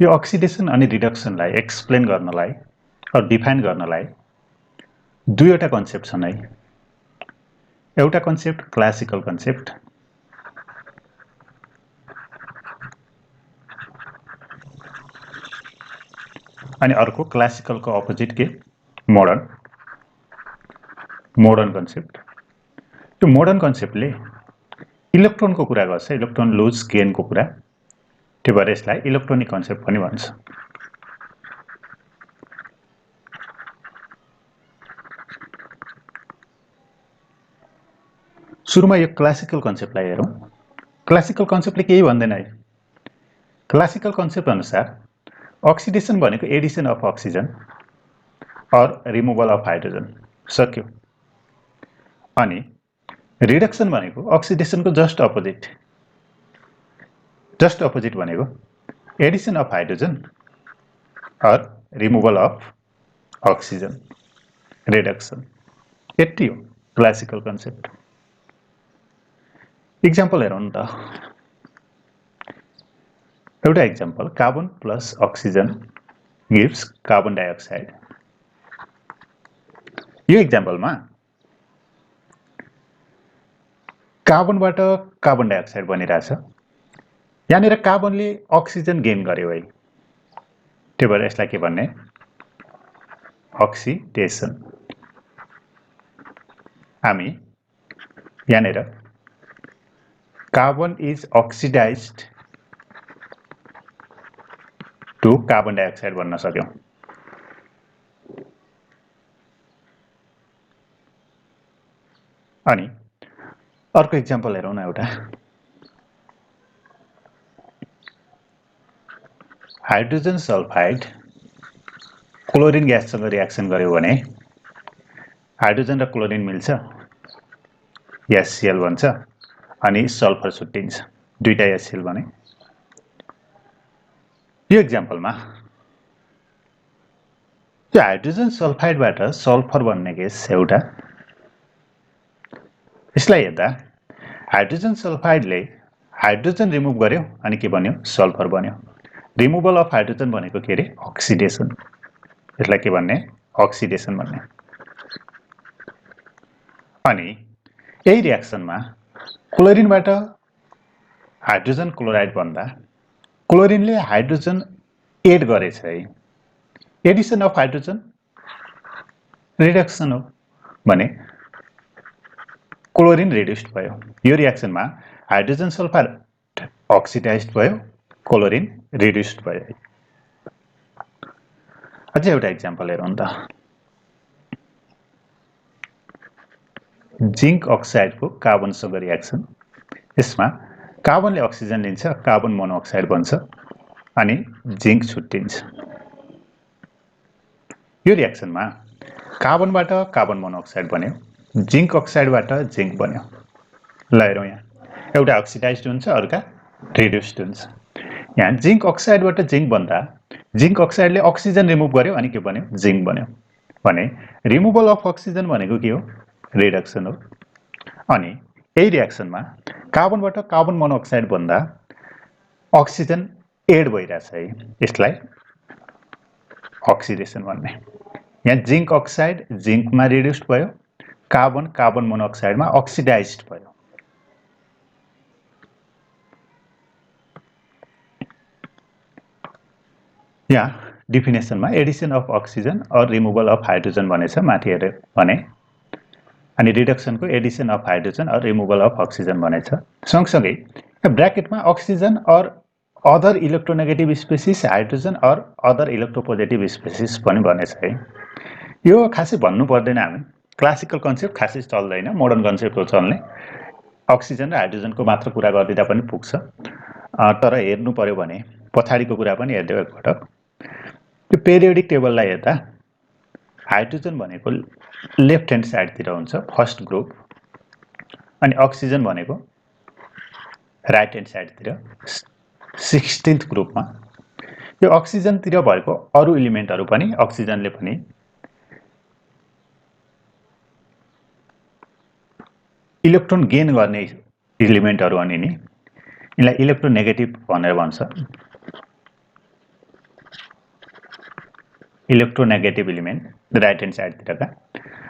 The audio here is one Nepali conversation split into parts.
यो अक्सिडेसन अनि रिडक्सनलाई एक्सप्लेन गर्नलाई र डिफाइन गर्नलाई दुईवटा कन्सेप्ट छन् है। एउटा कन्सेप्ट क्लासिकल कन्सेप्ट अनि अर्को क्लासिकलको अपोजिट के मोडर्न कन्सेप्ट। त्यो मोडर्न कन्सेप्टले इलेक्ट्रोनको कुरा गर्छ, इलेक्ट्रोन लुज गेनको कुरा। त्यो भएर यसलाई इलेक्ट्रोनिक कन्सेप्ट पनि भन्छ। सुरुमा यो क्लासिकल कन्सेप्टलाई हेरौँ। क्लासिकल कन्सेप्टले केही भन्दैन है। क्लासिकल कन्सेप्ट अनुसार अक्सिडेसन भनेको एडिसन अफ अक्सिजन और रिमुभल अफ हाइड्रोजन, सक्यो। अनि रिडक्सन भनेको अक्सिडेसनको जस्ट अपोजिट भनेको एडिसन अफ हाइड्रोजन और रिमुभल अफ अक्सिजन, रिडक्सन। यति हो क्लासिकल कन्सेप्ट। इक्जाम्पल हेरौँ न त। एउटा example, carbon plus oxygen gives carbon dioxide. यो इक्जाम्पलमा कार्बनबाट कार्बन डाइअक्साइड बनिरहेछ। यहाँनिर कार्बनले अक्सिजन गेन गर्यो है, त्यो भएर यसलाई के भन्ने, अक्सिडेसन। हामी यहाँनिर carbon is oxidised to carbon dioxide भन्न सक्यौं। अनि अर्को इक्जाम्पल हेरौँ न एउटा। हाइड्रोजन सल्फाइड क्लोरिन ग्याससँग रियाक्सन गर्यो भने हाइड्रोजन र क्लोरिन मिल्छ, HCl बन्छ अनि सल्फर छुट्टिन्छ, दुईटा HCl बने। यो इक्जाम्पलमा यो हाइड्रोजन सल्फाइडबाट सल्फर बन्ने ग्यास एउटा। यसलाई हेर्दा हाइड्रोजन सल्फाइडले हाइड्रोजन रिमुभ गर्यो अनि के बन्यो, सल्फर बन्यो। रिमुभल अफ हाइड्रोजन भनेको के अरे, अक्सिडेसन। यसलाई के भन्ने, अक्सिडेसन भन्ने। अनि यही रियाक्सनमा क्लोरिनबाट हाइड्रोजन क्लोराइड बन्दा क्लोरिनले हाइड्रोजन एड गरेछ है। एडिसन अफ हाइड्रोजन रिडक्सन हो भने क्लोरिन रिड्युस्ड भयो। यो रियाक्सनमा हाइड्रोजन सल्फाइड अक्सिडाइज्ड भयो, क्लोरिन रिड्युस्ड भयो। अझै एउटा इक्जाम्पल हेरौँ त। जिंक अक्साइडको कार्बनसँग रियाक्सन। यसमा कार्बनले अक्सिजन लिन्छ, कार्बन मोनोअक्साइड बन्छ अनि जिंक छुट्टिन्छ। यो रियाक्सनमा कार्बनबाट कार्बन मोनोअक्साइड बन्यो, जिंक अक्साइडबाट जिंक बन्यो। ल हेरौँ, यहाँ एउटा अक्सिडाइज्ड हुन्छ, अर्का रिड्युस्ड हुन्छ। यहाँ जिंक अक्साइडबाट जिंक बन्दा जिंक अक्साइडले अक्सिजन रिमुभ गर्यो अनि के बन्यो, जिंक बन्यो। भने रिमुभल अफ अक्सिजन भनेको के हो, रिडक्सन हो। अनि यही रियाक्सनमा कार्बनबाट कार्बन मोनोअक्साइड बन्दा अक्सिजन एड भइरहेछ है, यसलाई अक्सिडेसन भन्ने। यहाँ जिंक अक्साइड जिंकमा रिड्युस्ड भयो, कार्बन कार्बन मोनोअक्साइडमा अक्सिडाइज्ड भयो। यहाँ डिफिनेसनमा एडिसन अफ अक्सिजन और रिमुभल अफ हाइड्रोजन भनेछ, माथि हेरे भने। अनि रिडक्सनको एडिसन अफ हाइड्रोजन और रिमुभल अफ अक्सिजन भनेछ। सँगसँगै ब्र्याकेटमा अक्सिजन और अदर इलेक्ट्रोनेगेटिभ स्पेसिस, हाइड्रोजन और अदर इलेक्ट्रोपोजिटिभ स्पेसिस पनि भनेछ है। यो खासै भन्नु पर्दैन, हामी क्लासिकल कन्सेप्ट खासै चल्दैन, मोडर्न कन्सेप्ट हो चल्ने। अक्सिजन र हाइड्रोजनको मात्र कुरा गरिदिँदा पनि पुग्छ। तर हेर्नु पर्यो भने पछाडिको कुरा पनि हेर्दै एकपटक। त्यो पेरियोडिक टेबललाई हेर्दा हाइड्रोजन भनेको लेफ्ट ह्यान्ड साइडतिर हुन्छ, फर्स्ट ग्रुप। अनि अक्सिजन भनेको राइट ह्यान्ड साइडतिर 16th ग्रुपमा। यो अक्सिजनतिर भएको अरु इलिमेन्टहरु पनि अक्सिजनले पनि इलेक्ट्रोन गेन गर्ने इलिमेन्टहरु अनि नि यिनलाई इलेक्ट्रोनेगेटिभ भनेर भन्छ। इलेक्ट्रोनेगेटिभ इलिमेन्ट राइट ह्यान्ड साइडतिरका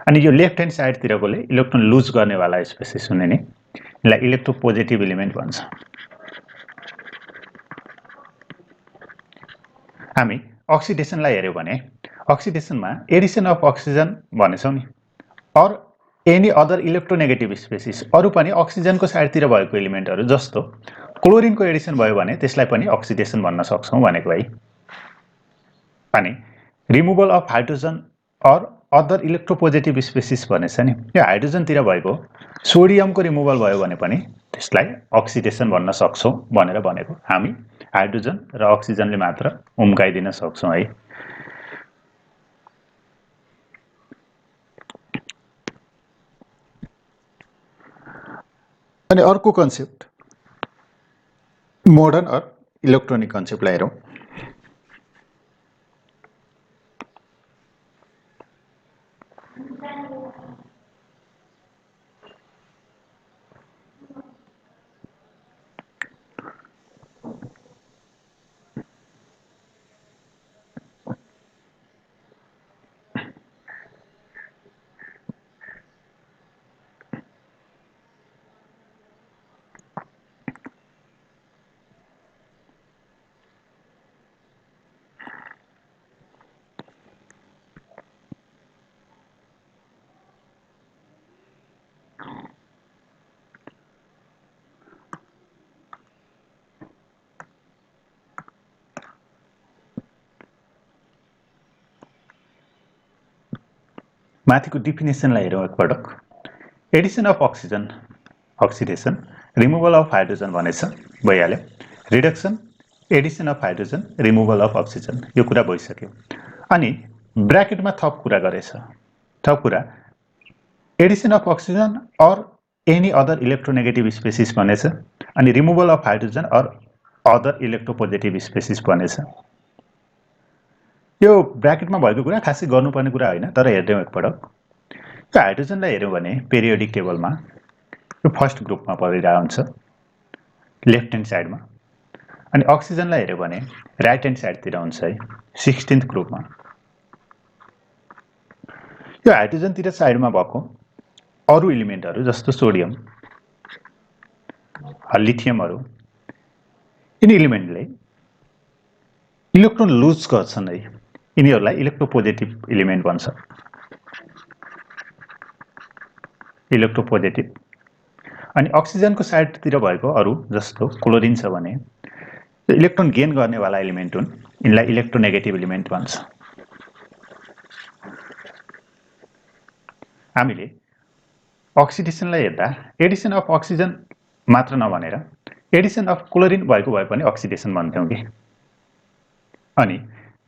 अनि यो लेफ्ट ह्यान्ड साइडतिरकोले इलेक्ट्रोन लुज गर्नेवाला स्पेसिस हुने नि यसलाई इलेक्ट्रोपोजिटिभ इलिमेन्ट भन्छ। हामी अक्सिडेसनलाई हेर्यौं भने अक्सिडेसनमा एडिसन अफ अक्सिजन भनेछौं नि or any other electronegative species अरु पनि अक्सिजनको साइडतिर भएको एलिमेन्टहरु जस्तो क्लोरिनको एडिसन भयो भने त्यसलाई पनि अक्सिडेसन भन्न सक्छौं भनेको है। अनि removal of hydrogen or other electropositive species भनेछ नि यो हाइड्रोजनतिर भएको सोडियमको रिमुभल भयो भने पनि त्यसलाई अक्सिडेसन भन्न सक्छौं भनेर भनेको। हामी हाइड्रोजन र अक्सिजनले मात्र उम्काइदिन सक्छौं है। अनि अर्को कन्सेप्ट मोडर्न अर इलेक्ट्रोनिक कन्सेप्टलाई हेरौं। माथिको डिफिनेसनलाई हेरौं एकपटक। Edison of oxygen oxidation, removal of hydrogen भनेछ भइहाल्यो। Reduction, Edison of hydrogen, removal of oxygen यो कुरा भइसक्यो। अनि ब्र्याकेटमा थप कुरा गरेछ। थप कुरा addition of oxygen or any other electronegative species भनेछ अनि removal of hydrogen or other electropositive species भनेछ। यो ब्र्याकेटमा भएको कुरा खासै गर्नुपर्ने कुरा होइन, तर हेर्यौं एकपटक। यो हाइड्रोजनलाई हेर्यौं भने पेरियोडिक टेबलमा यो फर्स्ट ग्रुपमा परिरहेको हुन्छ लेफ्ट ह्यान्ड साइडमा। अनि अक्सिजनलाई हेर्यौं भने राइट ह्यान्ड साइडतिर हुन्छ है 16th ग्रुपमा। यो हाइड्रोजनतिर साइडमा भएको अरु एलिमेन्टहरु जस्तो सोडियम, लिथियमहरु यिनी एलिमेन्टले इलेक्ट्रोन लुज गर्छन् है। यिनीहरुलाई इलेक्ट्रोपोजिटिभ एलिमेन्ट भन्छ। इलेक्ट्रोपोजिटिभ। अनि अक्सिजनको साइडतिर भएको अरु जस्तो क्लोरिन छ भने इलेक्ट्रोन गेन गर्नेवाला एलिमेन्ट हुन्। यिनलाई इलेक्ट्रोनेगेटिभ एलिमेन्ट भन्छ। हामीले अक्सिडेसनलाई हेर्दा एडिसन अफ अक्सिजन मात्र नभनेर एडिसन अफ क्लोरिन भएको भए पनि अक्सिडेसन भन्थ्यौं कि। अनि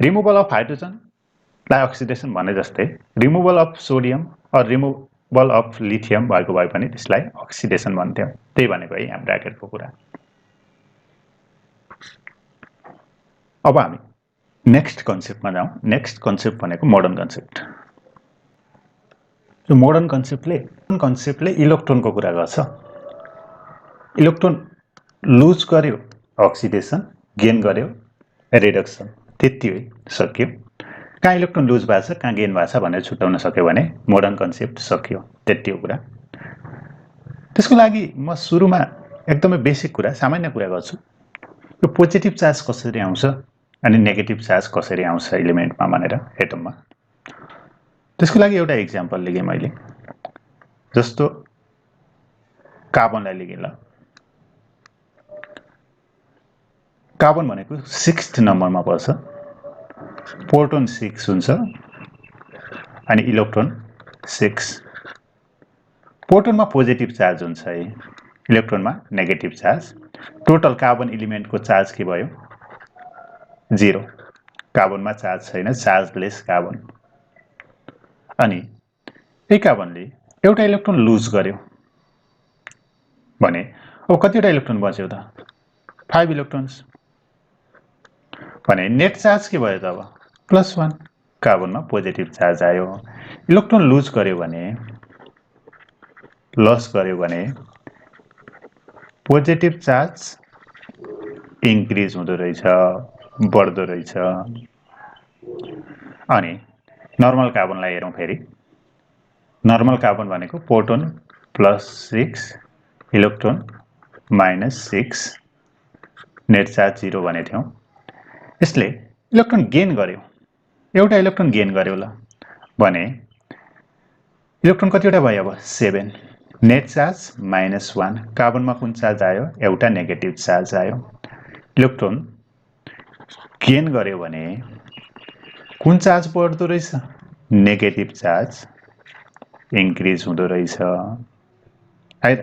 रिमुभल अफ हाइड्रोजनलाई अक्सिडेसन भने जस्तै removal of sodium or removal of lithium भएको भए पनि त्यसलाई अक्सिडेसन भन्थ्यौं। त्यही भनेको है यहाँ ब्र्याकेटको कुरा। अब हामी नेक्स्ट कन्सेप्टमा जाउँ। नेक्स्ट कन्सेप्ट भनेको मोडर्न कन्सेप्ट। यो मोडर्न कन्सेप्टले इलेक्ट्रोनको कुरा गर्छ। इलेक्ट्रोन लुज गर्यो अक्सिडेसन, गेन गर्यो रिडक्सन, त्यति हो सक्यो। कहाँ इलेक्ट्रोन लुज भएको छ कहाँ गेन भएको छ भनेर छुट्याउन सक्यो भने मोडर्न कन्सेप्ट सक्यो। त्यति हो कुरा। त्यसको लागि म सुरुमा एकदमै बेसिक कुरा सामान्य कुरा गर्छु। यो पोजिटिभ चार्ज कसरी आउँछ अनि नेगेटिभ चार्ज कसरी आउँछ एलिमेन्टमा भनेर एटममा। त्यसको लागि एउटा एक्जाम्पल लिएँ मैले। जस्तो कार्बनलाई लिएँ ल। कार्बन भनेको 6th नम्बरमा पर्छ। प्रोटोन 6 हुन्छ अनि इलेक्ट्रोन 6। प्रोटोनमा पोजिटिभ चार्ज हुन्छ है, इलेक्ट्रोनमा नेगेटिभ चार्ज। टोटल कार्बन एलिमेन्टको चार्ज के भयो 0। कार्बनमा चार्ज छैन, चार्जलेस कार्बन। अनि यही कार्बनले एउटा इलेक्ट्रोन लुज गर्यो भने अब कतिवटा इलेक्ट्रोन बच्यो त 5 इलेक्ट्रोन्स भने नेट चार्ज के भयो त अब +1। कार्बनमा पोजिटिभ चार्ज आयो। इलेक्ट्रोन लुज गर्यो भने लस गर्यो भने पोजिटिभ चार्ज इन्क्रिज हुँदो रहेछ, बढ्दो रहेछ। अनि नर्मल कार्बनलाई हेरौँ फेरि नर्मल कार्बन भनेको प्रोटोन +6 इलेक्ट्रोन -6 नेट चार्ज 0 भनेको थियौं यसले इलेक्ट्रोन गेन गर्यो एउटा इलेक्ट्रोन गेन गर्यो ल भने इलेक्ट्रोन कतिवटा भयो अब 7 नेट चार्ज -1 कार्बनमा कुन चार्ज आयो एउटा नेगेटिभ चार्ज आयो इलेक्ट्रोन गेन गर्यो भने कुन चार्ज बढ्दो रहेछ नेगेटिभ चार्ज इन्क्रिज हुँदो रहेछ है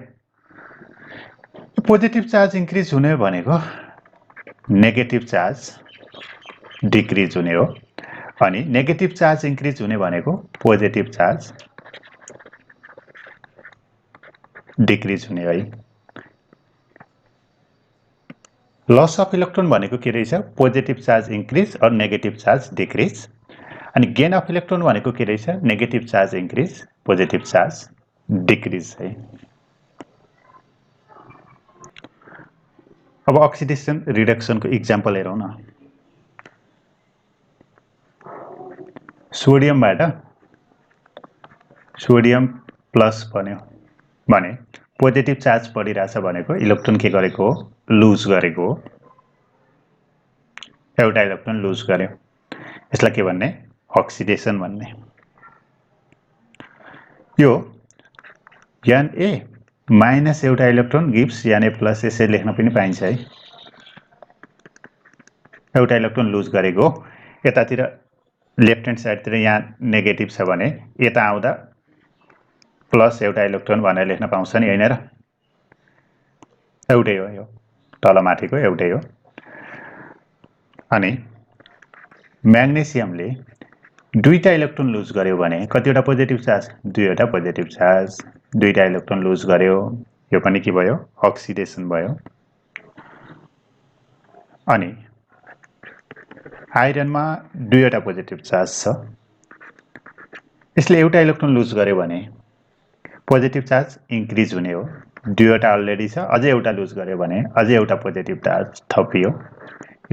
पोजिटिभ चार्ज इन्क्रिज हुने भनेको नेगेटिभ चार्ज डिक्रिज हुने हो अनि नेगेटिभ चार्ज इन्क्रिज हुने भनेको पोजिटिभ चार्ज डिक्रिज हुने है लस अफ इलेक्ट्रोन भनेको के रहेछ पोजिटिभ चार्ज इन्क्रिज और नेगेटिभ चार्ज डिक्रिज अनि गेन अफ इलेक्ट्रोन भनेको के रहेछ negative charge increase positive charge decrease है अब अक्सिडेसन रिडक्सनको इक्जाम्पल हेरौँ न सोडियमबाट सोडियम प्लस बन्यो भने पोजिटिभ चार्ज बढिरहेछ भनेको इलेक्ट्रोन के गरेको हो लुज गरेको हो एउटा इलेक्ट्रोन लुज गर्यो यसलाई के भन्ने अक्सिडेसन भन्ने यो Na माइनस एउटा इलेक्ट्रोन गिव्स Na प्लस यसरी लेख्न पनि पाइन्छ है एउटा इलेक्ट्रोन लुज गरेको यतातिर लेफ्ट ह्यान्ड साइडतिर यहाँ नेगेटिभ छ भने यता आउँदा प्लस एउटा इलेक्ट्रोन भनेर लेख्न पाउँछ नि हैन र एउटै हो यो तल माथिको एउटै हो अनि म्याग्नेसियमले दुईटा इलेक्ट्रोन लुज गर्यो भने कतिवटा पोजिटिभ चार्ज दुईवटा पोजिटिभ चार्ज दुईटा इलेक्ट्रोन लुज गर्यो यो पनि के भयो अक्सिडेसन भयो अनि आइरनमा दुईवटा पोजिटिभ चार्ज छ यसले एउटा इलेक्ट्रोन लुज गर्यो भने पोजिटिभ चार्ज इन्क्रिज हुने हो दुईवटा अलरेडी छ अझै एउटा लुज गर्यो भने अझै एउटा पोजिटिभ चार्ज थपियो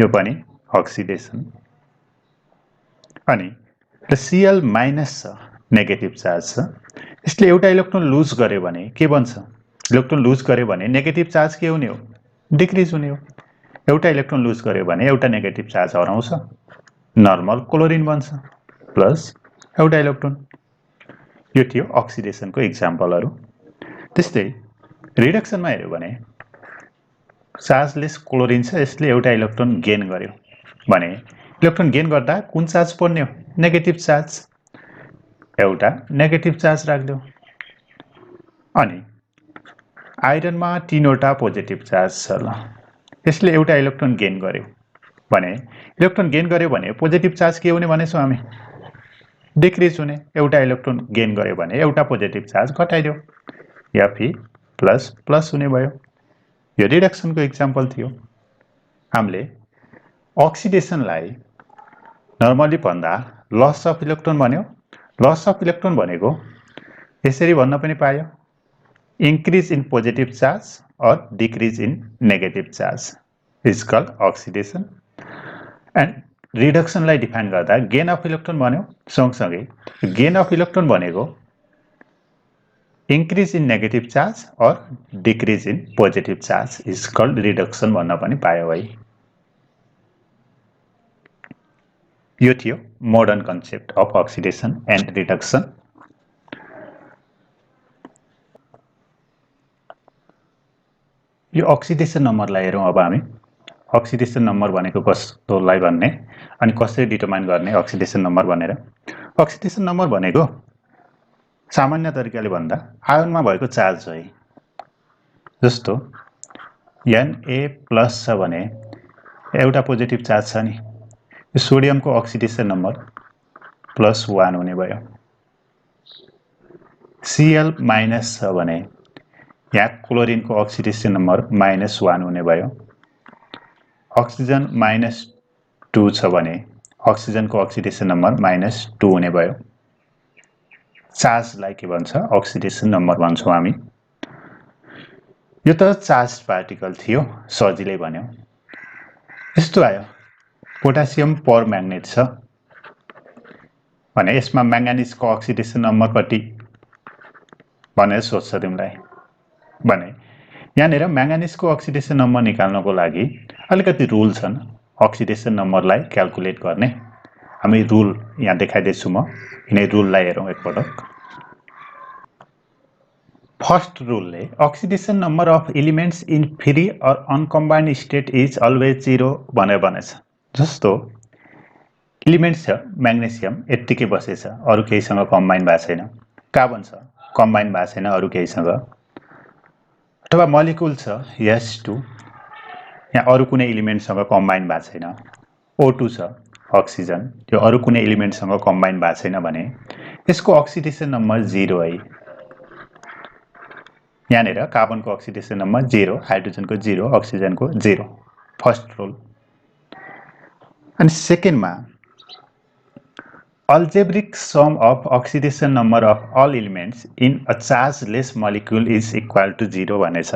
यो पनि अक्सिडेसन अनि Cl माइनस छ नेगेटिभ चार्ज छ यसले एउटा इलेक्ट्रोन लुज गर्यो भने के बन्छ इलेक्ट्रोन लुज गर्यो भने नेगेटिभ चार्ज के हुने हो डिक्रिज हुने हो एउटा इलेक्ट्रोन लुज गर्यो भने एउटा नेगेटिभ चार्ज हराउँछ नर्मल क्लोरिन बन्छ प्लस एउटा इलेक्ट्रोन यो थियो अक्सिडेसनको इक्जाम्पलहरु त्यस्तै रिडक्सनमा हेर्यो भने चार्जलेस क्लोरिन छ यसले एउटा इलेक्ट्रोन गेन गर्यो भने इलेक्ट्रोन गेन गर्दा कुन चार्ज पर्ने हो नेगेटिभ चार्ज एउटा नेगेटिभ चार्ज राख्दियौ अनि आइरनमा तीनवटा पोजिटिभ चार्ज छ ल यसले एउटा इलेक्ट्रोन गेन गर्यो भने इलेक्ट्रोन गेन गर्यो भने पोजिटिभ चार्ज के हुने भनेछौं हामी डिक्रिज हुने एउटा इलेक्ट्रोन गेन गर्यो भने एउटा पोजिटिभ चार्ज घटाइदियो Fe प्लस प्लस हुने भयो यो रिडक्सनको इक्जाम्पल थियो हामीले अक्सिडेसनलाई नर्मली भन्दा लस अफ इलेक्ट्रोन भन्यो लस अफ इलेक्ट्रोन भनेको यसरी भन्न पनि पायो increase in positive charge or decrease in negative charge is called oxidation and reduction लाई डिफाइन गर्दा gain of electron भन्यो सँगसँगै gain of electron भनेको increase in negative charge or decrease in positive charge is called reduction भन्न पनि पायो है यो थियो modern concept of oxidation and reduction यो अक्सिडेसन नम्बरलाई हेरौं अब हामी अक्सिडेसन नम्बर भनेको कस्तोलाई भन्ने अनि कसरी डिटरमाइन गर्ने अक्सिडेसन नम्बर भनेर अक्सिडेसन नम्बर भनेको सामान्य तरिकाले भन्दा आयनमा भएको चार्ज हो जस्तो Na+ छ भने एउटा पोजिटिभ चार्ज छ नि यो सोडियमको अक्सिडेसन नम्बर +1 हुने भयो Cl- छ भने यहाँ क्लोरिनको अक्सिडेसन नम्बर -1 हुने भयो अक्सिजन -2 छ भने अक्सिजनको अक्सिडेसन नम्बर -2 हुने भयो चार्जलाई के भन्छ अक्सिडेसन नम्बर भन्छौं हामी यो त चार्ज पार्टिकल थियो सजिलै भन्यो यस्तो आयो पोटासियम पर म्याग्नेट छ भने यसमा म्याङ्गानिजको अक्सिडेसन नम्बर कति भनेर सोध्छ तिमीलाई भने यहाँनिर म्याङ्गानिजको अक्सिडेसन नम्बर निकाल्नको लागि अलिकति रुल छन् अक्सिडेसन नम्बरलाई क्याल्कुलेट गर्ने हामी रुल यहाँ देखाइदिन्छु म यिनै रुललाई हेरौँ एकपटक फर्स्ट रुलले oxidation number of elements in free or uncombined state is always 0 भनेर भनेछ जस्तो एलिमेन्ट छ म्याग्नेसियम यत्तिकै बसेछ अरु केहीसँग कम्बाइन भएको छैन कार्बन छ कम्बाइन भएको छैन अरु केहीसँग अथवा मोलिक्युल छ S2 यहाँ अरु कुनै एलिमेन्टसँग कम्बाइन भएको छैन O2 छ अक्सिजन त्यो अरु कुनै एलिमेन्टसँग कम्बाइन भएको छैन भने यसको अक्सिडेसन नम्बर 0 है यहाँनिर कार्बनको अक्सिडेसन नम्बर 0 हाइड्रोजनको 0 अक्सिजनको 0 फर्स्ट रुल अनि सेकेन्डमा algebraic sum of oxidation number of all elements in a chargeless molecule is equal to 0 भनेछ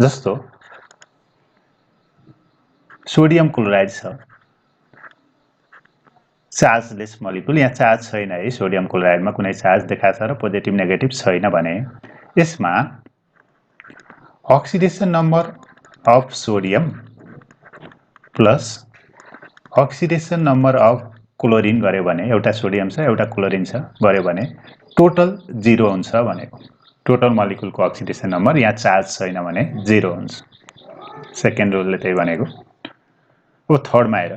जस्तो सोडियम क्लोराइड छ चार्जलेस मोलिक्युल यहाँ चार्ज छैन है सोडियम क्लोराइडमा कुनै चार्ज देखाएको छ र पोजिटिभ नेगेटिभ छैन भने यसमा oxidation number of sodium plus oxidation number of chlorine गर्यो भने एउटा सोडियम छ एउटा क्लोरिन छ गर्यो भने टोटल 0 हुन्छ भनेको टोटल मोलिक्युलको अक्सिडेसन नम्बर यहाँ चार्ज छैन भने 0 हुन्छ सेकेन्ड रुलले त्यही भनेको ओ थर्डमा हेर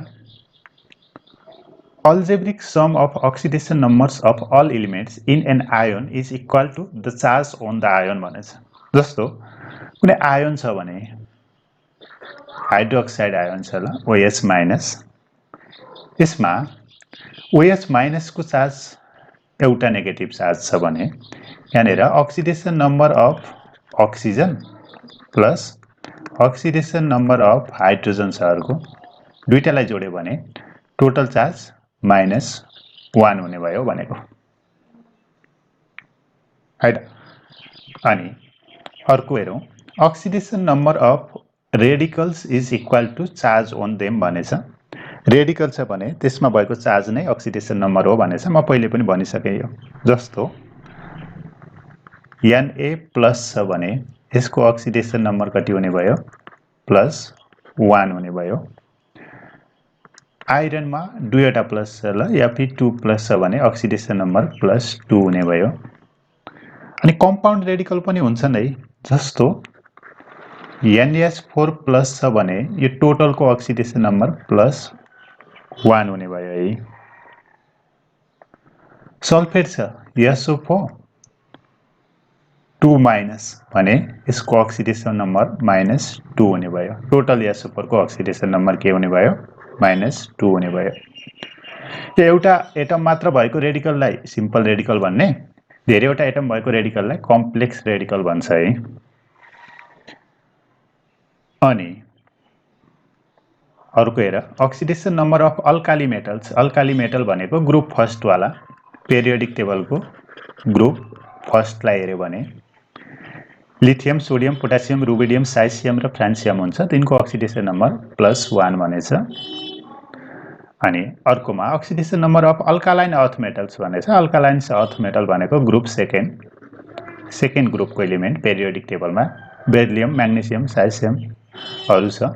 algebraic sum of oxidation numbers of all elements in an ion is equal to the charge on the ion भनेछ जस्तो कुनै आयन छ भने हाइड्रोक्साइड आयन छ ल OH माइनस यसमा OH माइनस को चार्ज एउटा नेगेटिभ चार्ज छ भने यहाँनिर oxidation number of oxygen plus oxidation number of hydrogen छ अर्को दुईटालाई जोड्यो भने टोटल चार्ज -1 हुने भयो भनेको हैन अनि अर्को हेरौं oxidation number of radicals is equal to charge on them भनेछ रेडिकल छ भने त्यसमा भएको चार्ज नै अक्सिडेसन नम्बर हो भनेछ म पहिले पनि भनिसके यो जस्तो Na+ छ भने यसको अक्सिडेसन नम्बर कति हुने भयो +1 हुने भयो आइरनमा दुईवटा प्लस छ ल Fe2+ छ भने अक्सिडेसन नम्बर +2 हुने भयो अनि कम्पाउन्ड रेडिकल पनि हुन्छन् है जस्तो NH4+ छ भने यो टोटलको अक्सिडेसन नम्बर +1 हुने भयो है सल्फेट छ SO4 2- भने यसको अक्सिडेसन नम्बर -2 हुने भयो टोटल SO4 को अक्सिडेसन नम्बर के हुने भयो -2 हुने भयो यो एउटा एटम मात्र भएको रेडिकललाई सिम्पल रेडिकल भन्ने धेरैवटा एटम भएको रेडिकललाई कम्प्लेक्स रेडिकल भन्छ है अनि अर्को हेर oxidation number of alkali metal भनेको ग्रुप फर्स्ट वाला पेरियोडिक टेबलको ग्रुप फर्स्टलाई हेर्यो भने लिथियम सोडियम पोटासियम रुबिडियम साइसियम र फ्रान्सियम हुन्छ तिनको अक्सिडेसन नम्बर +1 भनेछ अनि अर्कोमा oxidation number of alkaline earth metals भनेछ अल्कालाइन अर्थ मेटल भनेको ग्रुप सेकेन्ड ग्रुपको एलिमेन्ट पेरियोडिक टेबलमा बेरिलियम म्याग्नेसियम साइसियम हरू छ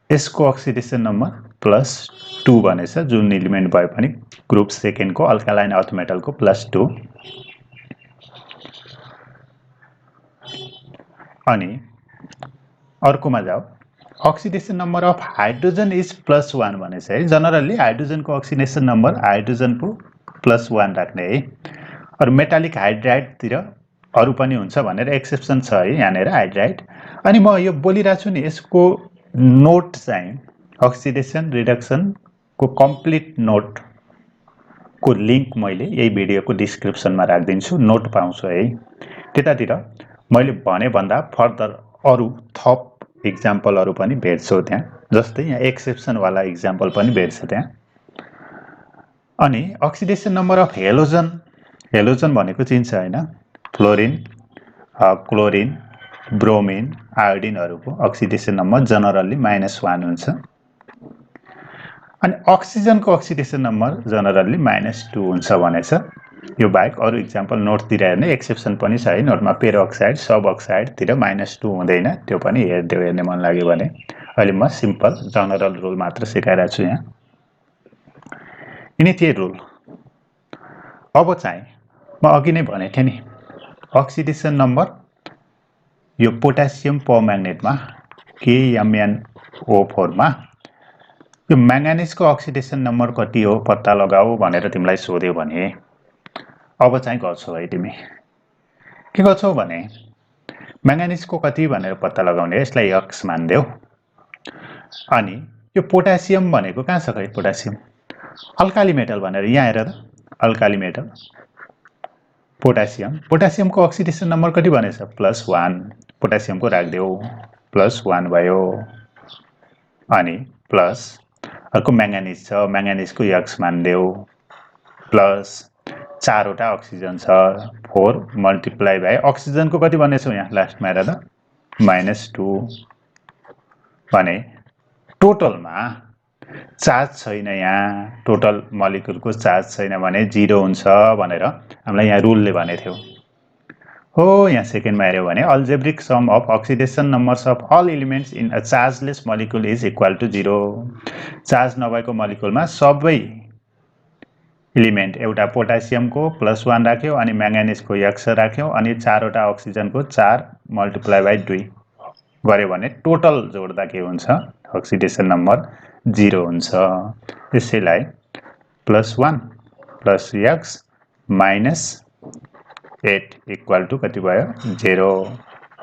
यसको अक्सिडेसन नम्बर +2 भनेछ जुन एलिमेन्ट भए पनि ग्रुप सेकेन्डको अल्कालाइन अर्थ मेटलको +2 अनि अर्कोमा जाऊ oxidation number of hydrogen is +1 भनेछ है जनरली हाइड्रोजनको अक्सिडेसन नम्बर हाइड्रोजनको +1 राख्ने है अरु मेटालिक हाइड्राइडतिर अरु पनि हुन्छ भनेर एक्सेप्सन छ है यहाँनेर हाइड्राइड अनि म यो बोलिरहेको छु नि यसको नोट चाहिँ अक्सिडेसन रिडक्सन को कम्प्लिट नोट को लिंक मैले यही भिडियोको डिस्क्रिप्सनमा राख्दिन्छु नोट पाउँछु है त्यतातिर मैले भने भन्दा फर्दर अरु थप एक्जाम्पलहरु पनि भेट्छौ त्यहाँ जस्तै यहाँ एक्सेप्सन वाला एक्जाम्पल पनि भेट्छ त्यहाँ अनि अक्सिडेसन नम्बर अफ हेलोजन भनेको चिन्छ हैन फ्लोरिन क्लोरिन ब्रोमिन आयोडिनहरुको अक्सिडेसन नम्बर जनरली -1 हुन्छ अनि अक्सिजनको अक्सिडेसन नम्बर जनरली -2 हुन्छ भनेछ। यो बाहेक अरु इक्जाम्पल नोटतिर हेर्ने एक्सेप्सन पनि छ है। नोटमा पेरोक्साइड सब अक्साइडतिर -2 हुँदैन, त्यो पनि हेर्ने मन लाग्यो भने। अहिले म सिम्पल जनरल रुल मात्र सिकाइरहेको छु यहाँ। यिनी रुल अब चाहिँ म अघि नै भनेको थिएँ नि, अक्सिडेसन नम्बर यो पोटासियम परम्याग्नेटमा KMnO4 मा यो म्याङ्गानिजको अक्सिडेसन नम्बर कति हो पत्ता लगाऊ भनेर तिमीलाई सोध्यो भने अब चाहिँ गर्छौ है तिमी के गर्छौ भने म्याङ्गानिजको कति भनेर पत्ता लगाउने यसलाई x मान्देऊ। अनि यो पोटासियम भनेको कहाँ छ खै पोटासियम अल्काली मेटल भनेर यहाँ हेर त अल्काली मेटल पोटासियमको अक्सिडेसन नम्बर कति भनेछ +1 पोटासियमको राख्देऊ +1 भयो। अनि प्लस अर्को म्याङ्गानिज छ म्याङ्गानिजको x मान्देऊ प्लस 4 वटा अक्सिजन छ 4 मल्टिप्लाई बाइ अक्सिजनको कति भनेछौ यहाँ लास्टमा हेर त -2 भने टोटलमा चार्ज छैन यहाँ टोटल मलिक्युलको चार्ज छैन भने 0 हुन्छ भनेर हामीलाई यहाँ रुलले भनेको थियो हो। यहाँ सेकेन्डमा हेर्यो भने algebraic sum of oxidation numbers of all elements in a chargeless molecule is equal to 0। Charge नभएको मलिक्युलमा सबै एलिमेन्ट एउटा पोटासियमको +1 राख्यो अनि म्याङ्गानिजको x राख्यो अनि 4 वटा अक्सिजनको 4 मल्टिप्लाई बाइ 2 गर्यो भने टोटल जोड्दा के हुन्छ अक्सिडेसन नम्बर 0 हुन्छ। त्यसैलाई +1 + x - 8 इक्वल टु कति भयो 0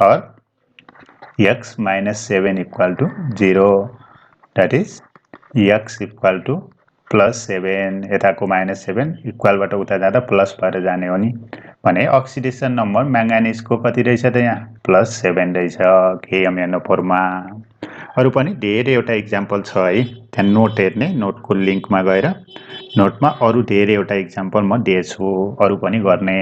और x - 7 equal to 0 that is x equal to +7 यताको -7 इक्वलबाट उता जाँदा प्लस भएर जाने हो नि भने अक्सिडेसन नम्बर म्याङ्गानिजको कति रहेछ त यहाँ +7 रहेछ KMnO4 मा। अरु पनि धेरैवटा इक्जाम्पल छ है त्यहाँ नोट हेर्ने नोटको लिंकमा गएर नोटमा अरु धेरैवटा इक्जाम्पल म दिएछु अरु पनि गर्ने।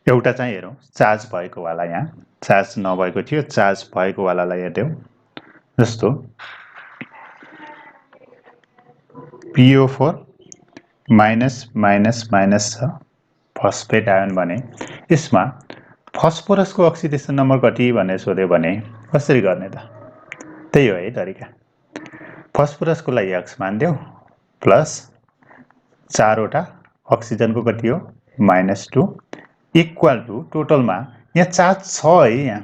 एउटा चाहिँ हेरौं चार्ज भएको वाला यहाँ चार्ज नभएको थियो चार्ज भएको वालालाई हेर्देऊ जस्तो PO4 - छ फस्फेट आयन भने यसमा फस्फोरसको अक्सिडेसन नम्बर कति भनेर सोध्यो भने कसरी गर्ने त त्यही हो है तरिका। फस्फोरसको लागि x मान्देऊ प्लस 4 वटा अक्सिजनको कति हो -2 इक्वल टु टोटलमा यहाँ चार्ज छ है यहाँ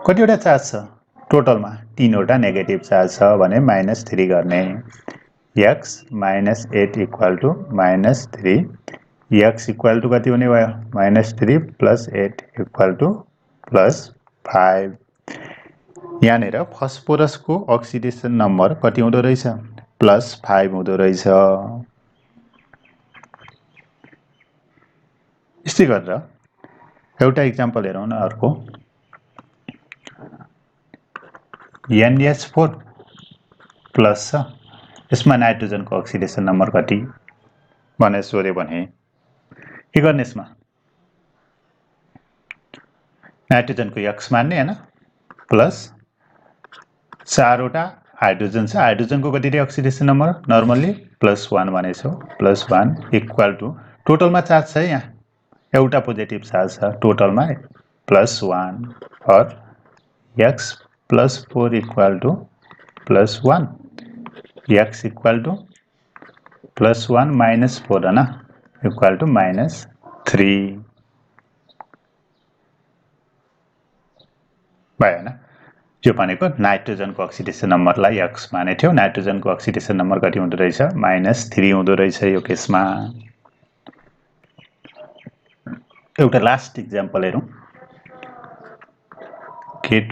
कतिवटा चार्ज छ टोटलमा 3 वटा नेगेटिभ चार्ज छ भने -3 गर्ने x - 8 equal to -3 x equal to कति हुने भयो -3 + 8 इक्वल टु +5। यहाँनिर फस्फोरसको अक्सिडेसन नम्बर कति हुँदो रहेछ +5 हुँदो रहेछ। यस्तै गरेर एउटा इक्जाम्पल हेरौँ न अर्को NH4 प्लस छ यसमा नाइट्रोजनको अक्सिडेसन नम्बर कति भनेर सोध्यो भने के गर्ने यसमा नाइट्रोजनको x मान्ने हैन प्लस 4 वटा हाइड्रोजन छ हाइड्रोजनको कति रे अक्सिडेसन नम्बर नर्मली +1 भनेछौ +1 इक्वल टु टोटलमा चार्ज छ यहाँ एउटा पोजिटिभ चार्ज छ टोटलमा +1 और x + 4 equal to +1 x equal to +1 - 4 हैन इक्वल टु -3 भयो हैन। यो भनेको नाइट्रोजनको अक्सिडेसन नम्बरलाई x माने थियो नाइट्रोजनको अक्सिडेसन नम्बर कति हुँदो रहेछ -3 हुँदो रहेछ यो केसमा। एउटा लास्ट इक्जाम्पल हेरौँ K2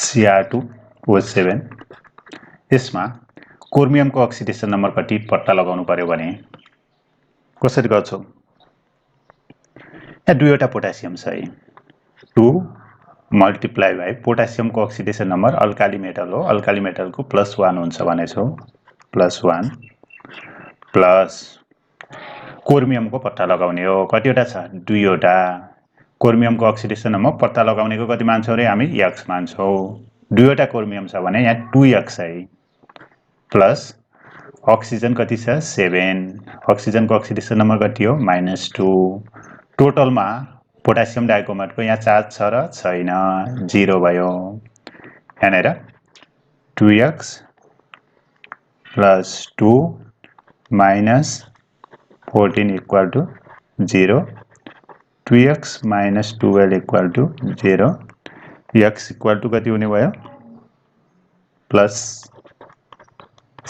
Cr2O7 यसमा क्रोमियमको अक्सिडेसन नम्बर कति पत्ता लगाउनु पर्यो भने कसरी गर्छौ यहाँ दुईवटा पोटासियम छ है 2 मल्टिप्लाई बाइ पोटासियमको अक्सिडेसन नम्बर अल्काली मेटल हो अल्काली मेटलको +1 हुन्छ भनेछौ +1 प्लस क्रोमियमको पत्ता लगाउने हो कतिवटा छ दुईवटा क्रोमियमको अक्सिडेसन नम्बर पत्ता लगाउनेको कति मान्छौ रे हामी x मान्छौ दुईवटा क्रोमियम छ भने यहाँ 2xi प्लस अक्सिजन कति छ 7 अक्सिजनको अक्सिडेसन नम्बर कति हो -2 टोटलमा पोटासियम डाइक्रोमेटको यहाँ चार्ज छ र छैन 0 भयो यहाँनेर 2x plus 2 minus 14 equal to 0 2x minus 12 equal to 0 x equal to कति हुने भयो प्लस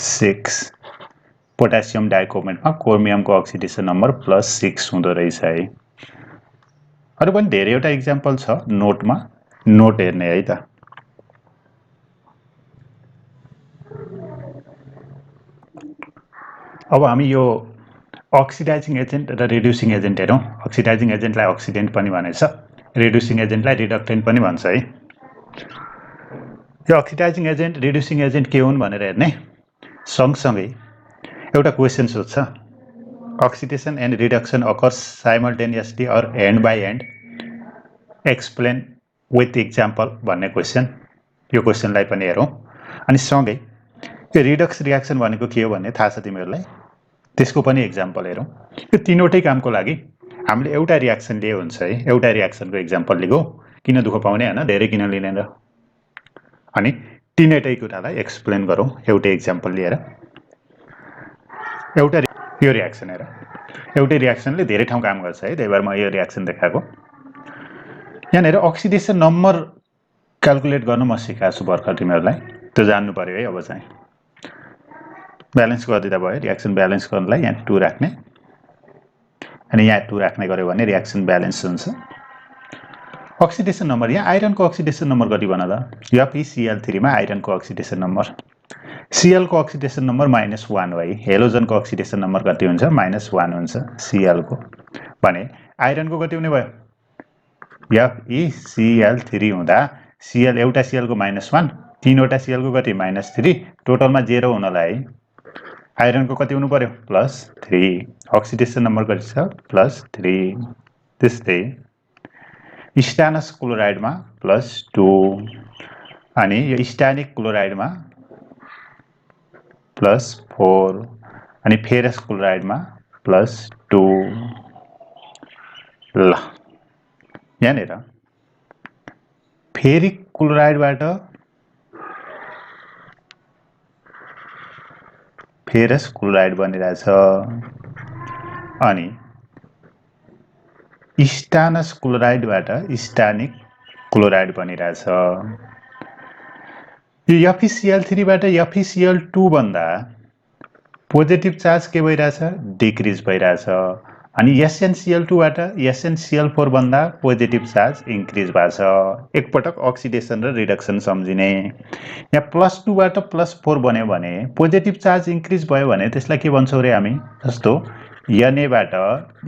6 पोटासियम डाइक्रोमेटमा क्रोमियमको अक्सिडेसन नम्बर प्लस 6 हुँदो रहेछ है अरु पनि धेरैवटा इक्जाम्पल छ नोटमा नोट हेर्ने है त अब हामी यो अक्सिडाइजिङ एजेन्ट र रिड्युसिङ एजेन्ट हेरौँ अक्सिडाइजिङ एजेन्टलाई अक्सिडेन्ट पनि भनिन्छ रिड्युसिङ एजेन्टलाई रिडक्टेन्ट पनि भन्छ है यो अक्सिडाइजिङ एजेन्ट रिड्युसिङ एजेन्ट के हुन् भनेर हेर्ने सँगसँगै एउटा क्वेशन सोध्छ oxidation and reduction occurs simultaneously or hand by hand explain with example भन्ने क्वेशन यो क्वेशनलाई पनि हेरौँ अनि सँगै यो रिडक्स रियाक्सन भनेको के हो भन्ने थाहा छ तिमीहरूलाई त्यसको पनि एक्जाम्पल हेरौँ यो तीनवटै कामको लागि हामीले एउटा रियाक्सन लिए हुन्छ है एउटा रियाक्सनको एक्जाम्पल लिगौ किन दुःख पाउने हैन धेरै किन लिने र अनि तीनटै कुरालाई एक्सप्लेन गरौँ एउटै एक्जाम्पल लिएर एउटा यो रियाक्सन हेर एउटै रियाक्सनले धेरै ठाउँ काम गर्छ है त्यही भएर म यो रियाक्सन देखाएको यहाँनेर अक्सिडेसन नम्बर क्याल्कुलेट गर्न म सिकाएको छु भर्खर तिमीहरूलाई त्यो जान्नु पर्यो है अब चाहिँ ब्यालेन्स गरिदिँदा भयो रियाक्सन ब्यालेन्स गर्नलाई यहाँ 2 राख्ने अनि यहाँ 2 राख्ने गर्यो भने रियाक्सन ब्यालेन्स हुन्छ अक्सिडेसन नम्बर यहाँ आइरनको अक्सिडेसन नम्बर कति भन त FeCl3 मा आइरनको अक्सिडेसन नम्बर Cl को अक्सिडेसन नम्बर -1 हो है हेलोजनको अक्सिडेसन नम्बर कति हुन्छ -1 हुन्छ Cl को भने आइरनको कति हुने भयो FeCl3 हुँदा Cl एउटा Cl को -1 तीनवटा Cl को कति -3 टोटलमा 0 हुनलाई आइरनको कति हुनु पर्यो +3 अक्सिडेसन नम्बर कति छ +3 त्यस्तै स्टानस क्लोराइडमा +2 अनि यो स्टानिक क्लोराइडमा +4 अनि फेरस क्लोराइडमा +2 ल यहाँनेर फेरिक क्लोराइडबाट फेरस क्लोराइड बनिरहेछ अनि स्टानस क्लोराइडबाट स्टानिक क्लोराइड बनिरहेछ यो FeCl3 बाट FeCl2 भन्दा पोजिटिभ चार्ज के भइरहेछ डिक्रिज भइरहेछ अनि SnCl2 बाट SnCl4 भन्दा पोजिटिभ चार्ज इन्क्रिज भएको छ एकपटक अक्सिडेसन र रिडक्सन सम्झिने यहाँ +2 बाट +4 बन्यो भने पोजिटिभ चार्ज इन्क्रिज भयो भने त्यसलाई के भन्छौं रे हामी जस्तो Na बाट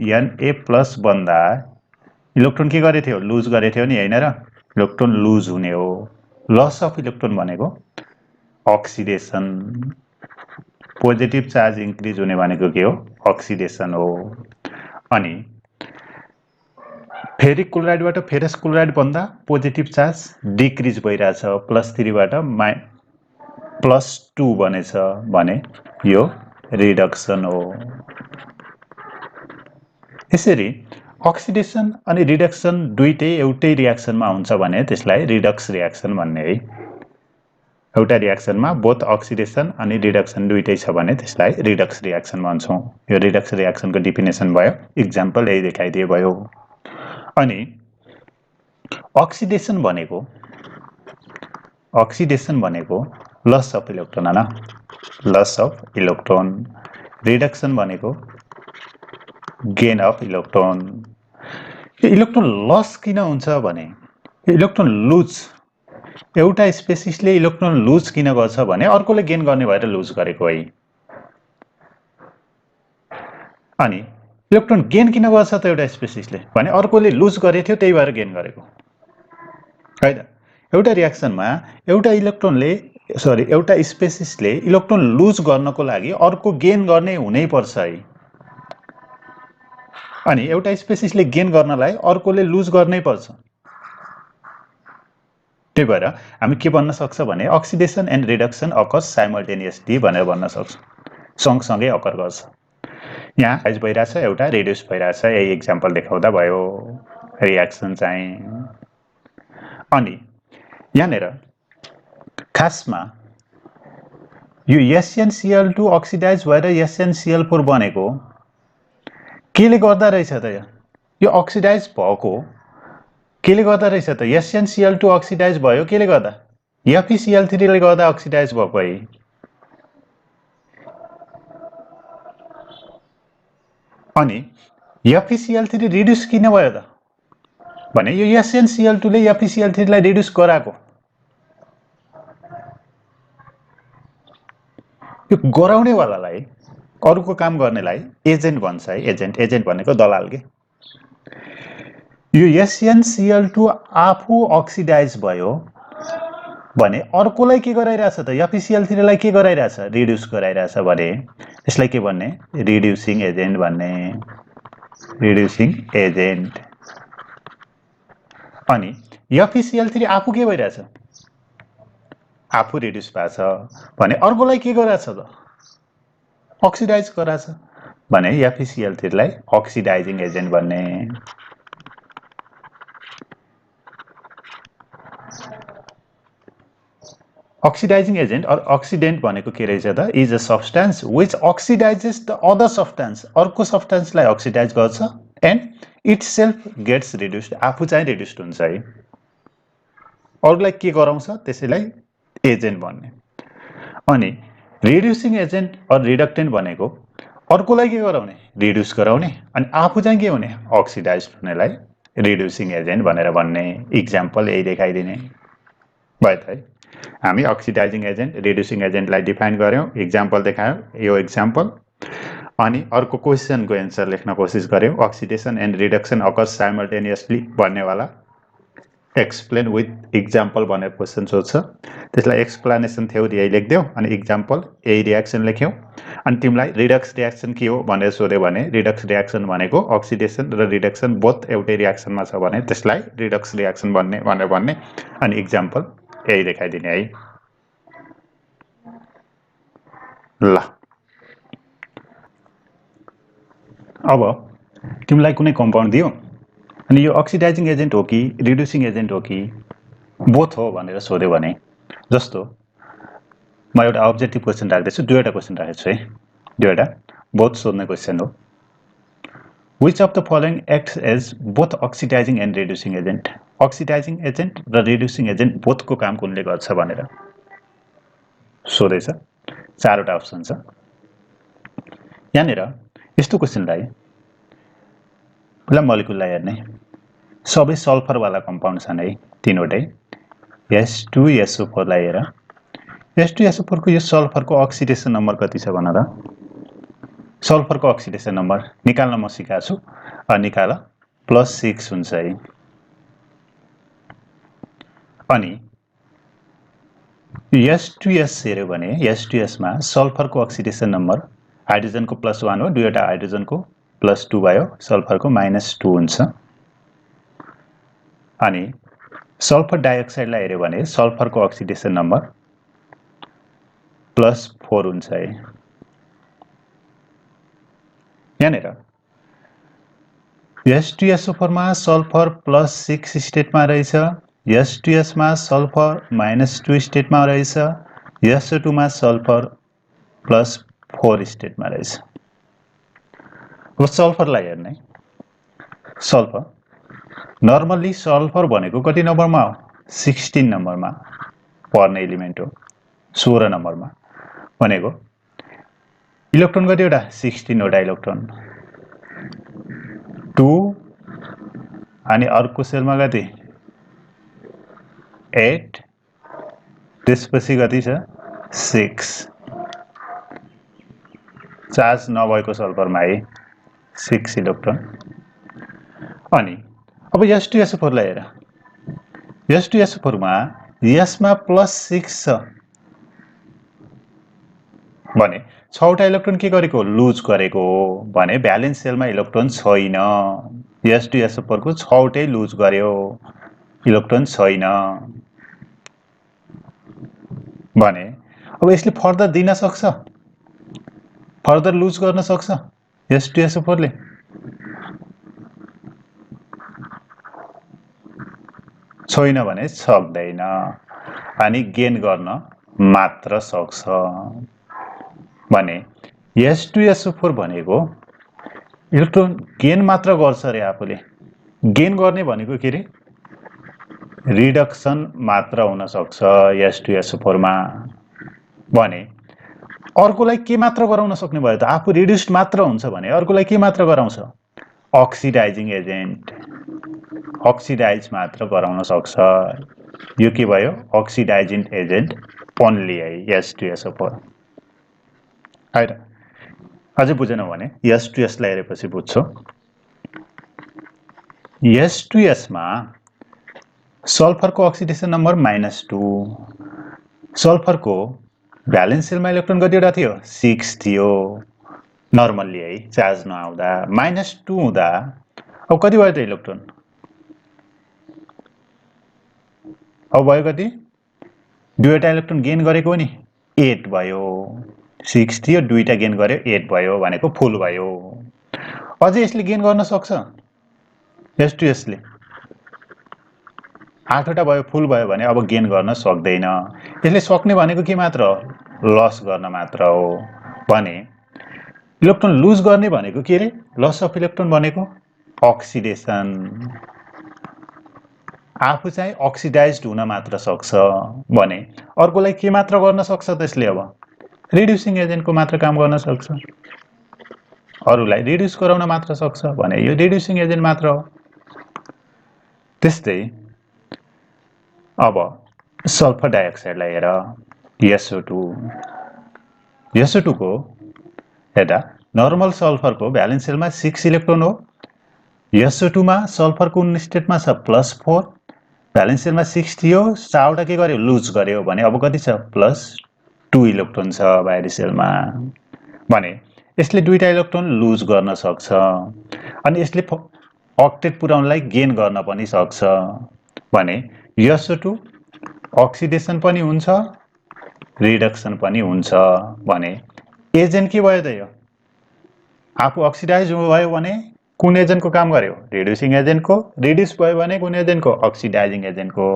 Na+ भन्दा इलेक्ट्रोन के गरे थियो लुज गरे थियो नि हैन र इलेक्ट्रोन लुज हुने हो लस अफ इलेक्ट्रोन भनेको अक्सिडेसन पोजिटिभ चार्ज इन्क्रिज हुने भनेको के हो अक्सिडेसन हो अनि फेरिक क्लोराइडबाट फेरस क्लोराइड भन्दा पोजिटिभ चार्ज डिक्रिज भइरहेछ +3 बाट +2 बनेछ भने यो रिडक्सन हो यसरी अक्सिडेसन अनि रिडक्सन दुईटै एउटै रियाक्सनमा हुन्छ भने त्यसलाई रिडक्स रियाक्सन भन्ने है एउटा रियाक्सनमा बोथ अक्सिडेसन अनि रिडक्सन दुईटै छ भने त्यसलाई रिडक्स रियाक्सन भन्छौं यो रिडक्स रियाक्सनको डेफिनेसन भयो एक्जाम्पल यही देखाइदिए भयो अनि अक्सिडेसन भनेको लस अफ इलेक्ट्रोन हैन लस अफ इलेक्ट्रोन रिडक्सन भनेको गेन अफ इलेक्ट्रोन यो इलेक्ट्रोन लस किन हुन्छ भने इलेक्ट्रोन लुज एउटा स्पेसिसले इलेक्ट्रोन लुज किन गर्छ भने अर्कोले गेन गर्ने भएर लुज गरेको है अनि इलेक्ट्रोन गेन किन गर्छ त एउटा स्पेसिसले भने अर्कोले लुज गरे थियो त्यही भएर गेन गरेको है त एउटा रियाक्सनमा एउटा स्पेसिसले इलेक्ट्रोन लुज गर्नको लागि अर्को गेन गर्ने हुनै पर्छ है अनि एउटा स्पेसिसले गेन गर्नलाई अर्कोले लुज गर्नै पर्छ त्यही भएर हामी के भन्न सक्छ भने oxidation and reduction occurs simultaneously भनेर भन्न सक्छौँ, सँगसँगै अकर गर्छ। यहाँ हाइज भइरहेछ, एउटा रिड्युस भइरहेछ, यही इक्जाम्पल देखाउँदा भयो रियाक्सन चाहिँ। अनि यहाँनिर खासमा यो SnCl2 अक्सिडाइज भएर SnCl4 बनेको केले गर्दा रहेछ त? यो अक्सिडाइज भएको केले गर्दा रहेछ त? SnCl2 अक्सिडाइज भयो केले गर्दा? FeCl3 ले गर्दा अक्सिडाइज भएको है। अनि FeCl3 रिड्युस किन भयो त भने यो SnCl2 ले FeCl3 लाई रिड्युस गराएको। यो गराउने वालालाई, अरूको काम गर्नेलाई एजेन्ट भन्छ है। एजेन्ट भनेको दलाल के। यो SnCl2 आफू अक्सिडाइज भयो भने अर्कोलाई के गराइरहेछ त? FeCl3 लाई के गराइरहेछ? रिड्युस गराइरहेछ भने यसलाई के भन्ने? रिड्युसिङ एजेन्ट भन्ने। Reducing agent. अनि FeCl3 आफू के भइरहेछ? आफू रिड्युस भएको छ भने अर्कोलाई के गराछ त? अक्सिडाइज गराछ भने FeCl3 लाई अक्सिडाइजिङ एजेन्ट भन्ने। अक्सिडाइजिङ एजेन्ट अर अक्सिडेन्ट भनेको के रहेछ त? Is a substance which oxidises the other substance. अर्को सब्स्टेन्सलाई अक्सिडाइज गर्छ and itself gets reduced. आफू चाहिँ रिड्युस्ड हुन्छ है। अरूलाई के गराउँछ त्यसैलाई एजेन्ट भन्ने। अनि रिड्युसिङ एजेन्ट अर रिडक्टेन्ट भनेको अर्कोलाई के गराउने? रिड्युस गराउने। अनि आफू चाहिँ के हुने? अक्सिडाइज हुनेलाई रिड्युसिङ एजेन्ट भनेर भन्ने। इक्जाम्पल यही देखाइदिने भयो त है। हामी अक्सिडाइजिङ एजेन्ट रिड्युसिङ एजेन्टलाई डिफाइन गर्यौं, इक्जाम्पल देखायौं, यो इक्जाम्पल। अनि अर्को क्वेसनको एन्सर लेख्न कोसिस गर्यौं। Oxidation and reduction occurs simultaneously भन्नेवाला एक्सप्लेन विथ इक्जाम्पल भनेर क्वेसन सोध्छ। त्यसलाई एक्सप्लेनेसन थ्योरी यही लेख्दियौ अनि इक्जाम्पल यही रियाक्सन लेख्यौ। अनि तिमीलाई रिडक्स रियाक्सन के हो भनेर सोध्यो भने रिडक्स रियाक्सन भनेको अक्सिडेसन र रिडक्सन बोथ एउटै रियाक्सनमा छ भने त्यसलाई रिडक्स रियाक्सन भन्ने भनेर भन्ने। अनि इक्जाम्पल यही देखाइदिने है। ल अब तिमीलाई कुनै कम्पाउन्ड दियो अनि यो अक्सिडाइजिङ एजेन्ट हो कि रिड्युसिङ एजेन्ट हो कि बोथ हो भनेर सोध्यो भने, जस्तो म एउटा अब्जेक्टिभ क्वेसन राख्दैछु, दुईवटा क्वेसन राखेको छु है, दुईवटा बोथ सोध्ने क्वेसन हो। Which of the following acts as both oxidizing and reducing agent? Oxidizing agent र reducing agent both को काम कुनले गर्छ भनेर सोधेछ। चारवटा अप्सन छ। यहाँनिर यस्तो क्वेसनलाई पहिला मोलिकुललाई हेर्ने। सबै सल्फरवाला कम्पाउन्ड छन् है, तीनवटै। S2SO4 लाई हेर। S2SO4 को यो सल्फरको अक्सिडेसन नम्बर कति छ भन त? सल्फरको अक्सिडेसन नम्बर निकाल्न म सिकाएको छु। निकाल +6 हुन्छ है। अनि S2S हेर्यो भने S2S मा सल्फरको अक्सिडेसन नम्बर हाइड्रोजनको +1 हो, दुईवटा हाइड्रोजनको +2 भयो, सल्फरको -2 हुन्छ। अनि सल्फर डाइअक्साइडलाई हेर्यो भने सल्फरको अक्सिडेसन नम्बर +4 हुन्छ है। यहाँनिर S2SO4 मा सल्फर +6 स्टेटमा रहेछ, S2S मा सल्फर -2 स्टेटमा रहेछ, SO2 मा सल्फर +4 स्टेटमा रहेछ। अब सल्फरलाई हेर्ने। सल्फर नर्मल्ली सल्फर भनेको कति नम्बरमा हो? 16 नम्बरमा पर्ने एलिमेन्ट हो। 16 नम्बरमा भनेको इलेक्ट्रोन कतिवटा? 16 वटा इलेक्ट्रोन। 2 अनि अर्को सेलमा कति? 8, त्यसपछि कति छ? 6। चार्ज नभएको सल्फरमा है 6 इलेक्ट्रोन। अनि अब S2SO4 लाई हेर। S2SO4 मा यसमा +6 छ भने 6 वटा इलेक्ट्रोन के गरेको? लुज गरेको हो भने भ्यालेन्स सेलमा इलेक्ट्रोन छैन। S2SO4 को 6 वटै लुज गर्यो, इलेक्ट्रोन छैन। भने अब यसले फर्दर दिन सक्छ, फर्दर लुज गर्न सक्छ H2SO4 ले? छैन भने सक्दैन, अनि गेन गर्न मात्र सक्छ। भने H2SO4 भनेको इलेक्ट्रोन गेन मात्र गर्छ रे आफूले। गेन गर्ने भनेको के रे? रिडक्सन मात्र हुन सक्छ H2SO4 मा। भने अर्कोलाई के मात्र गराउन सक्ने भयो त? आफू रिड्युस्ड मात्र हुन्छ भने अर्कोलाई के मात्र गराउँछ? अक्सिडाइजिङ एजेन्ट, अक्सिडाइज मात्र गराउन सक्छ। यो के भयो? अक्सिडाइजिङ एजेन्ट ओन्ली है H2SO4। है त? अझै बुझेनौ भने H2S लाई हेरेपछि बुझ्छौ। H2S मा सल्फरको अक्सिडेसन नम्बर -2, सल्फरको भ्यालेन्स सेलमा इलेक्ट्रोन कतिवटा थियो? 6 थियो नर्मल्ली है, चार्ज नआउँदा। -2 हुँदा अब कति भयो त इलेक्ट्रोन? अब भयो कति? दुईवटा इलेक्ट्रोन गेन गरेको नि 8 भयो। 6 थियो, दुईटा गेन गर्यो 8 भयो भनेको फुल भयो। अझै यसले गेन गर्न सक्छ H2S ले? 8 वटा भयो, फुल भयो भने अब गेन गर्न सक्दैन। यसले सक्ने भनेको के मात्र हो? लस गर्न मात्र हो। भने इलेक्ट्रोन लुज गर्ने भनेको के रे? लस अफ इलेक्ट्रोन भनेको अक्सिडेसन। आफू चाहिँ अक्सिडाइज्ड हुन मात्र सक्छ। भने अर्कोलाई के मात्र गर्न सक्छ त्यसले? अब रिड्युसिङ एजेन्टको मात्र काम गर्न सक्छ। अरूलाई रिड्युस गराउन मात्र सक्छ भने यो रिड्युसिङ एजेन्ट मात्र हो। त्यस्तै अब सल्फर डाइअक्साइडलाई हेर, SO2। SO2 को हेर्दा नर्मल सल्फरको भ्यालेन्स सेलमा 6 इलेक्ट्रोन हो। SO2 मा सल्फरको उन स्टेटमा छ +4, भ्यालेन्स सेलमा 6 थियो, 4 वटा के गर्यो? लुज गर्यो भने अब कति छ? +2 इलेक्ट्रोन छ बाहिरी सेलमा। भने यसले दुईटा इलेक्ट्रोन लुज गर्न सक्छ, अनि यसले अक्टेट पुर्याउनलाई गेन गर्न पनि सक्छ। भने SO2 अक्सिडेसन पनि हुन्छ, रिडक्सन पनि हुन्छ। भने एजेन्ट के भयो त? यो आफू अक्सिडाइज भयो भने कुन एजेन्टको काम गर्यो? रिड्युसिङ एजेन्टको। रिड्युस भयो भने कुन एजेन्टको? अक्सिडाइजिङ एजेन्टको।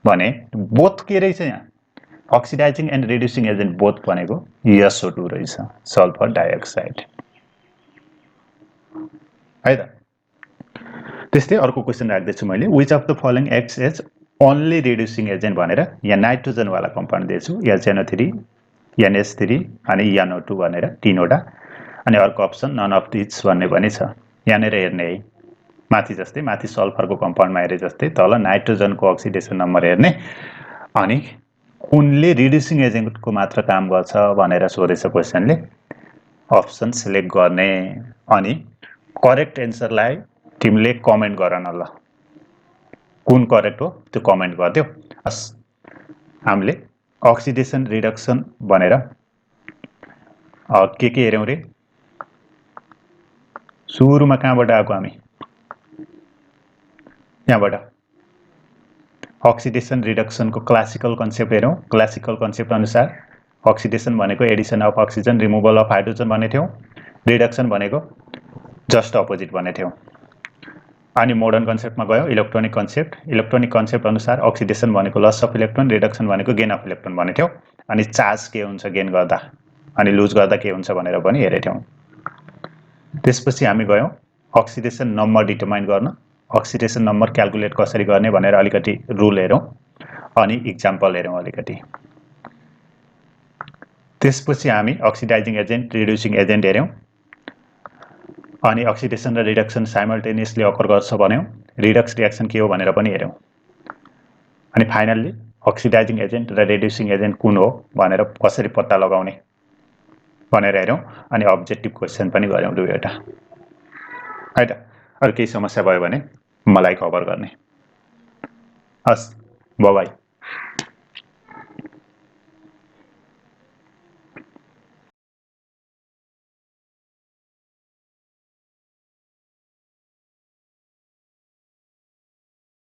भने बोथ के रहेछ यहाँ? Oxidising and reducing agent both भनेको SO2 रहेछ, सल्फर डाइअक्साइड। है त? त्यस्तै अर्को क्वेसन राख्दैछु मैले, which of the following acts as only reducing agent भनेर यहाँ नाइट्रोजनवाला कम्पाउन्ड दिएछु, NO3, NH3 अनि NO2 भनेर 3 वटा, अनि अर्को अप्सन नन अफ दिस भन्ने पनि छ। यहाँनिर हेर्ने है, माथि जस्तै, माथि सल्फरको कम्पाउन्डमा हेरे जस्तै तल नाइट्रोजनको अक्सिडेसन नम्बर हेर्ने, अनि कुनले रिड्युसिङ एजेन्टको मात्र काम गर्छ भनेर सोधेछ क्वेसनले। अप्सन सिलेक्ट गर्ने, अनि करेक्ट एन्सरलाई तिमीले कमेन्ट गर न ल, कुन करेक्ट हो त्यो कमेन्ट गरिदेऊ। हामीले अक्सिडेसन रिडक्सन भनेर के हेर्यौं रे? सुरुमा कहाँबाट आएको हामी? यहाँबाट अक्सिडेसन रिडक्सनको क्लासिकल कन्सेप्ट हेर्यौं। क्लासिकल कन्सेप्ट अनुसार अक्सिडेसन भनेको addition of oxygen, removal of hydrogen भन्ने थियौं। रिडक्सन भनेको जस्ट अपोजिट भन्ने थियौं। अनि मोडर्न कन्सेप्टमा गयो इलेक्ट्रोनिक कन्सेप्ट। इलेक्ट्रोनिक कन्सेप्ट अनुसार अक्सिडेसन भनेको लस अफ इलेक्ट्रोन, रिडक्सन भनेको गेन अफ इलेक्ट्रोन भन्ने थियौं। अनि चार्ज के हुन्छ गेन गर्दा अनि लुज गर्दा के हुन्छ भनेर पनि हेरेथ्यौं। त्यसपछि हामी गयौं अक्सिडेसन नम्बर डिटरमाइन गर्न, अक्सिडेसन नम्बर क्याल्कुलेट कसरी गर्ने भनेर अलिकति रुल हेरौं, अनि इक्जाम्पल हेरौं अलिकति। त्यसपछि हामी अक्सिडाइजिङ एजेन्ट, रिड्युसिङ एजेन्ट हेर्यौं, अनि अक्सिडेसन र रिडक्सन साइमल्टेनियसली अकर गर्छ भन्यौं, रिडक्स रिएक्सन के हो भनेर पनि हेर्यौं, अनि फाइनल्ली अक्सिडाइजिङ एजेन्ट र रिड्युसिङ एजेन्ट कुन हो भनेर कसरी पत्ता लगाउने भनेर हेर्यौं, अनि अब्जेक्टिभ क्वेसन पनि गर्यौं दुईवटा। है त? अरु केही समस्या भयो भने मलाई खबर गर्ने। हस्, बाइ बाइ।